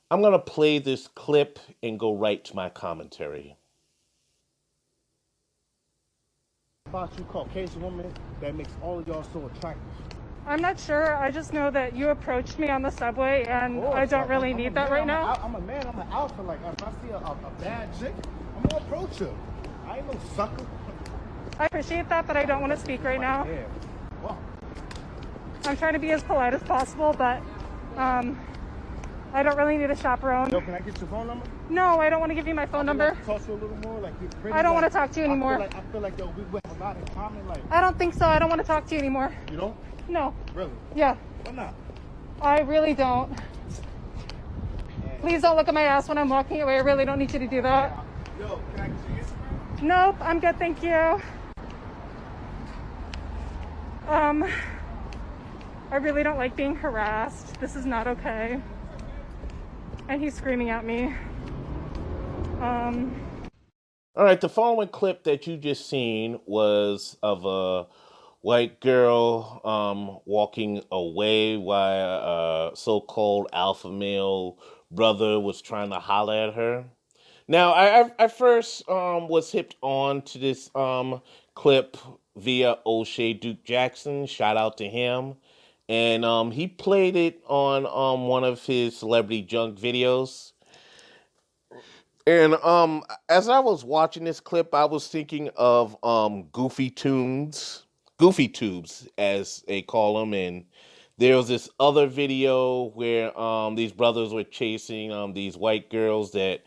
I'm going to play this clip and go right to my commentary. About you Caucasian woman that makes all of y'all so attractive? I'm not sure. I just know that you approached me on the subway, and I don't really need that right now. I'm a man, I'm an alpha. Like, if I see a bad chick, I'm gonna approach her. I ain't no sucker. I appreciate that, but I don't want to speak right now. Yeah. Well, I'm trying to be as polite as possible, but I don't really need a chaperone. yo, can I get your phone number? No, I don't want to give you my phone number. Like to talk to you a little more, like you're pretty. I don't want to talk to you anymore. I feel like yo, we have a lot in common. Like, I don't think so. I don't want to talk to you anymore. you don't? No. Really? Yeah. Why not? I really don't. Please don't look at my ass when I'm walking away. I really don't need you to do that. Yo, can I get your Instagram? Nope, I'm good, thank you. I really don't like being harassed. This is not okay. And he's screaming at me. All right, the following clip that you just seen was of a white girl walking away while a so-called alpha male brother was trying to holler at her. Now, I first was hipped on to this clip via O'Shea Duke Jackson. Shout out to him. And he played it on one of his celebrity junk videos. And as I was watching this clip, I was thinking of Goofy Tubes, as they call them. And there was this other video where these brothers were chasing these white girls that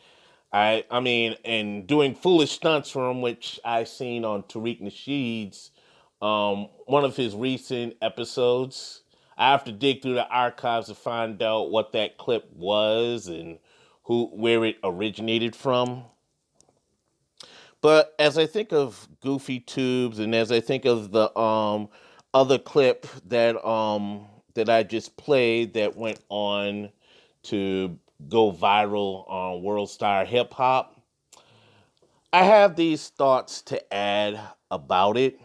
I mean, and doing foolish stunts for them, which I seen on Tariq Nasheed's one of his recent episodes. I have to dig through the archives to find out what that clip was and where it originated from. But as I think of Goofy Tubes and as I think of the other clip that I just played that went on to go viral on World Star Hip Hop, I have these thoughts to add about it.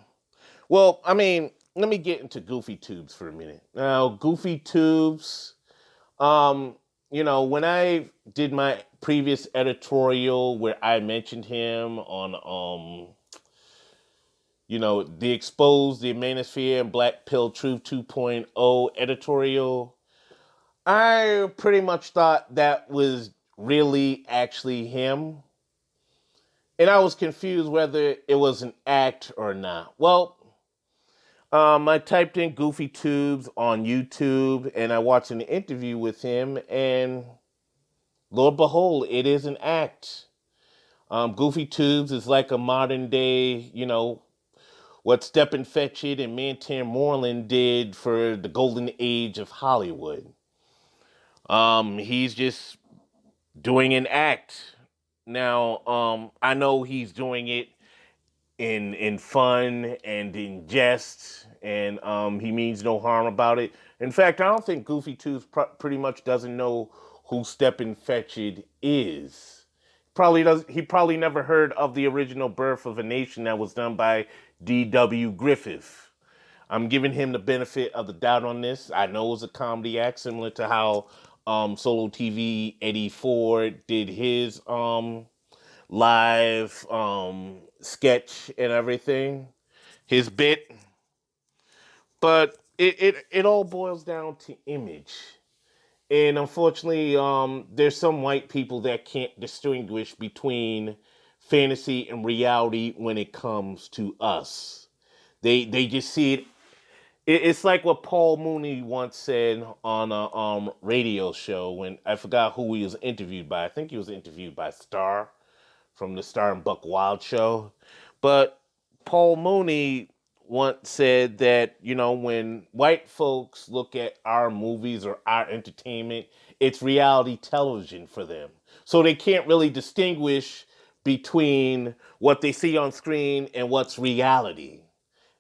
Well, I mean, let me get into Goofy Tubes for a minute. Now, Goofy Tubes, um, when I did my previous editorial where I mentioned him on, the Exposed, the Manosphere, and Black Pill Truth 2.0 editorial, I pretty much thought that was really actually him. And I was confused whether it was an act or not. Well, I typed in Goofy Tubes on YouTube and I watched an interview with him, and lo and behold, it is an act. Goofy Tubes is like a modern day, what Stepin Fetchit and Mantan Moreland did for the golden age of Hollywood. He's just doing an act. Now, I know he's doing it in fun and in jest, and he means no harm about it. In fact, I don't think Goofy Tooth pretty much doesn't know who Stepin Fetchit is. Probably does. He probably never heard of the original Birth of a Nation that was done by D.W. Griffith. I'm giving him the benefit of the doubt on this. I know it was a comedy act, similar to how Solo TV Eddie Ford did his live sketch and everything, his bit. But it all boils down to image. And unfortunately, there's some white people that can't distinguish between fantasy and reality when it comes to us. They just see it. It's like what Paul Mooney once said on a radio show when I forgot who he was interviewed by. I think he was interviewed by Star from the Star and Buck Wild show. But Paul Mooney once said that, when white folks look at our movies or our entertainment, it's reality television for them. So they can't really distinguish between what they see on screen and what's reality.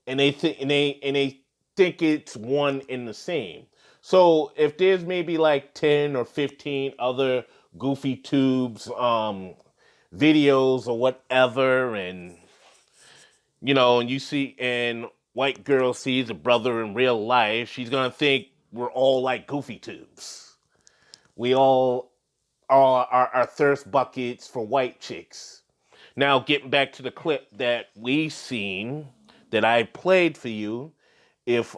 And they think it's one and the same. So if there's maybe like 10 or 15 other Goofy Tubes videos or whatever, and you see, and white girl sees a brother in real life, she's gonna think we're all like Goofy Tubes. We all our thirst buckets for white chicks. Now, getting back to the clip that we seen that I played for you, if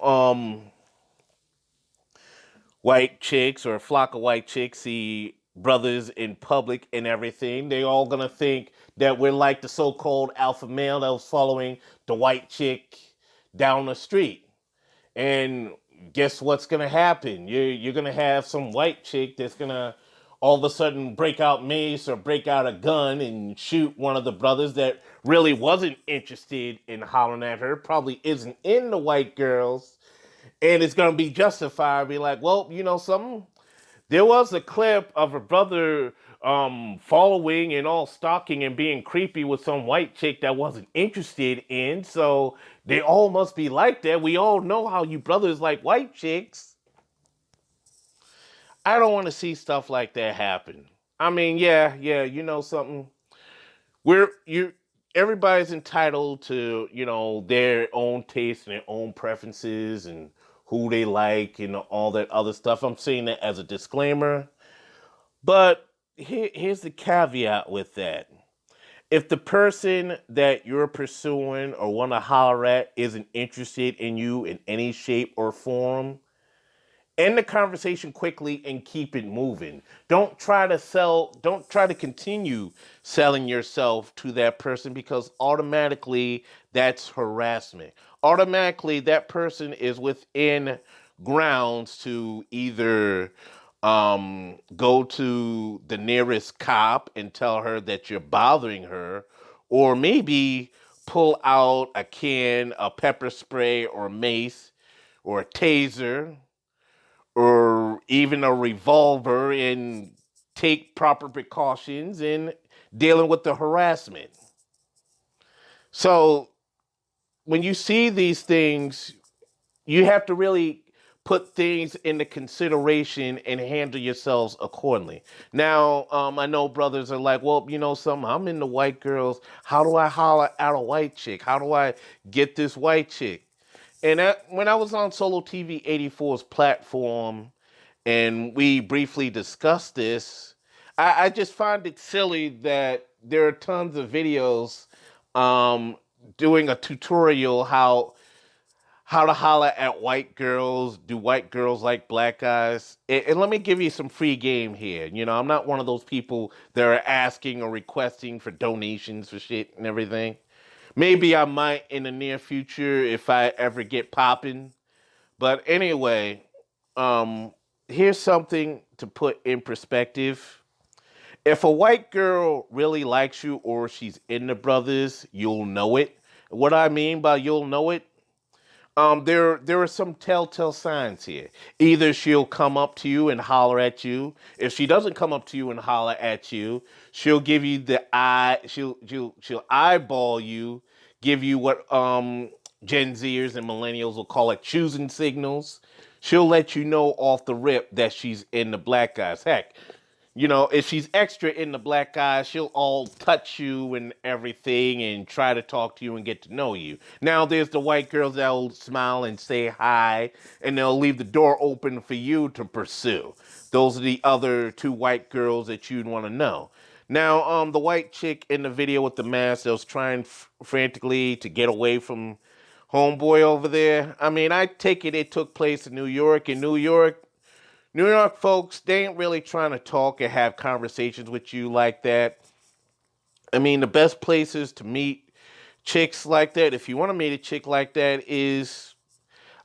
white chicks or a flock of white chicks see brothers in public and everything, they all gonna think that we're like the so-called alpha male that was following the white chick down the street. And guess what's gonna happen? You're gonna have some white chick that's gonna all of a sudden break out mace or break out a gun and shoot one of the brothers that really wasn't interested in hollering at her, probably isn't into white girls, and it's gonna be justified. Be like, well, you know something? There was a clip of a brother following and all stalking and being creepy with some white chick that wasn't interested in. So they all must be like that. We all know how you brothers like white chicks. I don't want to see stuff like that happen. I mean, yeah, you know something. We're you Everybody's entitled to, their own taste and their own preferences and who they like and all that other stuff. I'm saying that as a disclaimer. But here's the caveat with that. If the person that you're pursuing or want to holler at isn't interested in you in any shape or form, end the conversation quickly and keep it moving. Don't try to continue selling yourself to that person because automatically that's harassment. Automatically that person is within grounds to either go to the nearest cop and tell her that you're bothering her, or maybe pull out a can, a pepper spray, or mace, or a taser, or even a revolver and take proper precautions in dealing with the harassment. So when you see these things, you have to really put things into consideration and handle yourselves accordingly. Now, I know brothers are like, well, you know something, I'm into white girls. How do I holler at a white chick? How do I get this white chick? And when I was on Solo TV 84's platform, and we briefly discussed this, I just find it silly that there are tons of videos um, doing a tutorial how to holler at white girls. Do white girls like black guys? And let me give you some free game here. I'm not one of those people that are asking or requesting for donations for shit and everything. Maybe I might in the near future if I ever get popping. But anyway, um, here's something to put in perspective. If a white girl really likes you or she's into brothers, you'll know it. What I mean by you'll know it, there are some telltale signs here. Either she'll come up to you and holler at you. If she doesn't come up to you and holler at you, she'll give you the eye. She'll eyeball you, give you what Gen Zers and millennials will call it choosing signals. She'll let you know off the rip that she's in the black guys. Heck, if she's extra in the black guy, she'll all touch you and everything and try to talk to you and get to know you. Now, there's the white girls that'll smile and say hi, and they'll leave the door open for you to pursue. Those are the other two white girls that you'd want to know. Now, the white chick in the video with the mask that was trying frantically to get away from homeboy over there. I mean, I take it took place in New York. In New York folks, they ain't really trying to talk and have conversations with you like that. I mean, the best places to meet chicks like that, if you want to meet a chick like that, is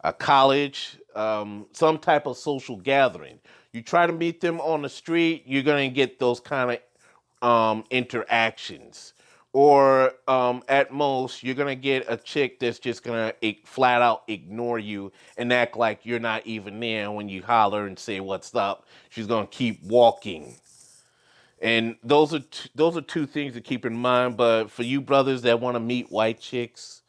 a college, some type of social gathering. You try to meet them on the street, you're going to get those kind of interactions. Or at most, you're gonna get a chick that's just gonna flat out ignore you and act like you're not even there when you holler and say what's up. She's gonna keep walking. And those are two things to keep in mind. But for you brothers that want to meet white chicks,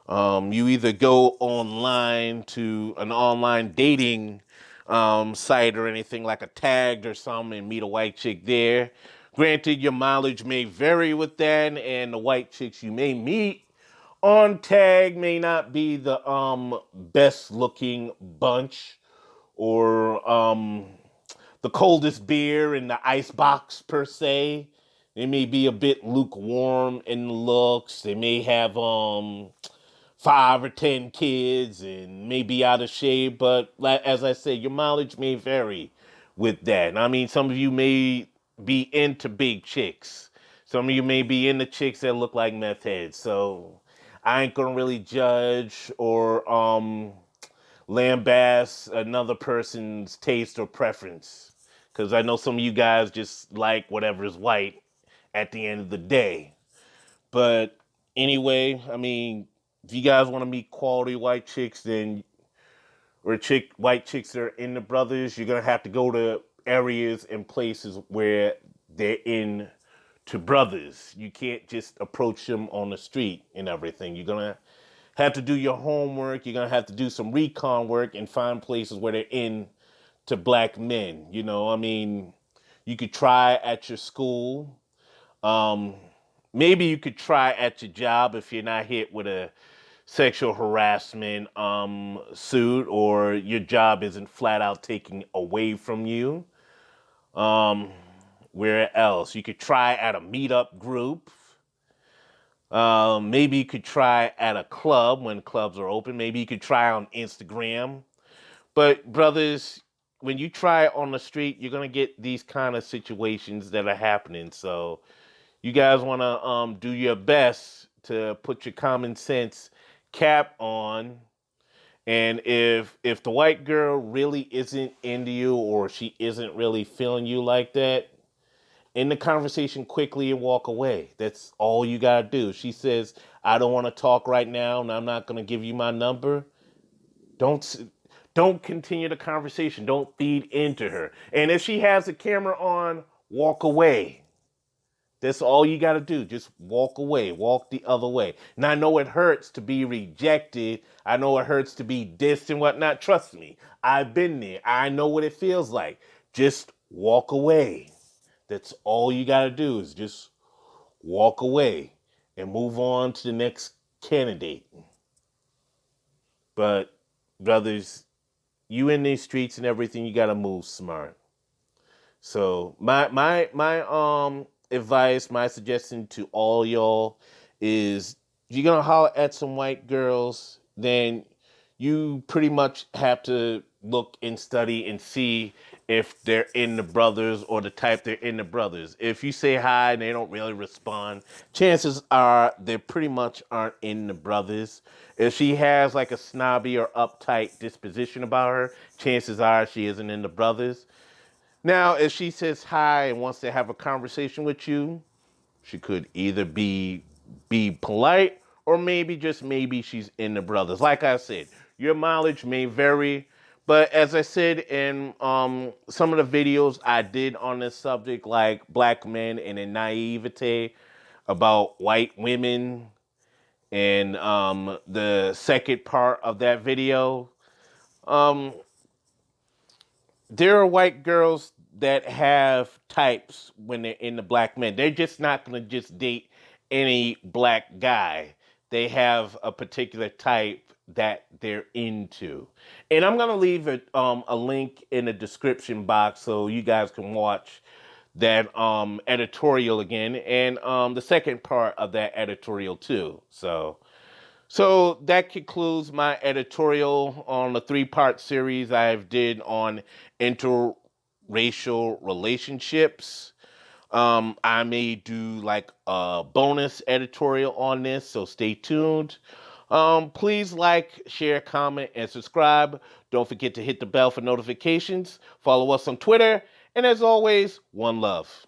you either go online to an online dating site or anything like a Tagged or something and meet a white chick there. Granted, your mileage may vary with that, and the white chicks you may meet on Tag may not be the best looking bunch or the coldest beer in the ice box per se. They may be a bit lukewarm in the looks. They may have 5 or 10 kids and may be out of shape. But as I said, your mileage may vary with that. I mean, some of you may be into big chicks. Some of you may be into chicks that look like meth heads. So I ain't gonna really judge or lambaste another person's taste or preference. Because I know some of you guys just like whatever is white at the end of the day. But anyway, I mean, if you guys want to meet quality white chicks, then or white chicks that are in the brothers, you're gonna have to go to areas and places where they're in to brothers. You can't just approach them on the street and everything. You're gonna have to do your homework. You're gonna have to do some recon work and find places where they're in to black men. You know, I mean, you could try at your school. Um, Maybe you could try at your job if you're not hit with a sexual harassment suit or your job isn't flat out taken away from you. Um, where else? You could try at a meetup group. Maybe you could try at a club when clubs are open. Maybe you could try on Instagram. But brothers, when you try on the street, you're gonna get these kind of situations that are happening. So you guys want to do your best to put your common sense cap on. And if the white girl really isn't into you or she isn't really feeling you like that, end the conversation quickly and walk away. That's all you gotta do. She says, "I don't want to talk right now, and I'm not gonna give you my number." Don't don't continue the conversation. Don't feed into her. And if she has a camera on, walk away. That's all you got to do. Just walk away. Walk the other way. Now, I know it hurts to be rejected. I know it hurts to be dissed and whatnot. Trust me, I've been there. I know what it feels like. Just walk away. That's all you got to do is just walk away and move on to the next candidate. But, brothers, you in these streets and everything, you got to move smart. So my advice, my suggestion to all y'all is if you're gonna holler at some white girls, then you pretty much have to look and study and see if they're in the brothers or the type they're in the brothers. If you say hi and they don't really respond, chances are they pretty much aren't in the brothers. If she has like a snobby or uptight disposition about her, chances are she isn't in the brothers. Now, if she says hi and wants to have a conversation with you, she could either be polite or maybe just maybe she's in the brothers. Like I said, your mileage may vary, but as I said in some of the videos I did on this subject, like black men and their naivete about white women, and the second part of that video, um, there are white girls that have types when they're in the black men. They're just not going to just date any black guy. They have a particular type that they're into. And I'm going to leave a link in the description box so you guys can watch that editorial again and the second part of that editorial too. So that concludes my editorial on the 3-part series I've did on interracial relationships. I may do like a bonus editorial on this, so stay tuned. Please like, share, comment, and subscribe. Don't forget to hit the bell for notifications. Follow us on Twitter. And as always, one love.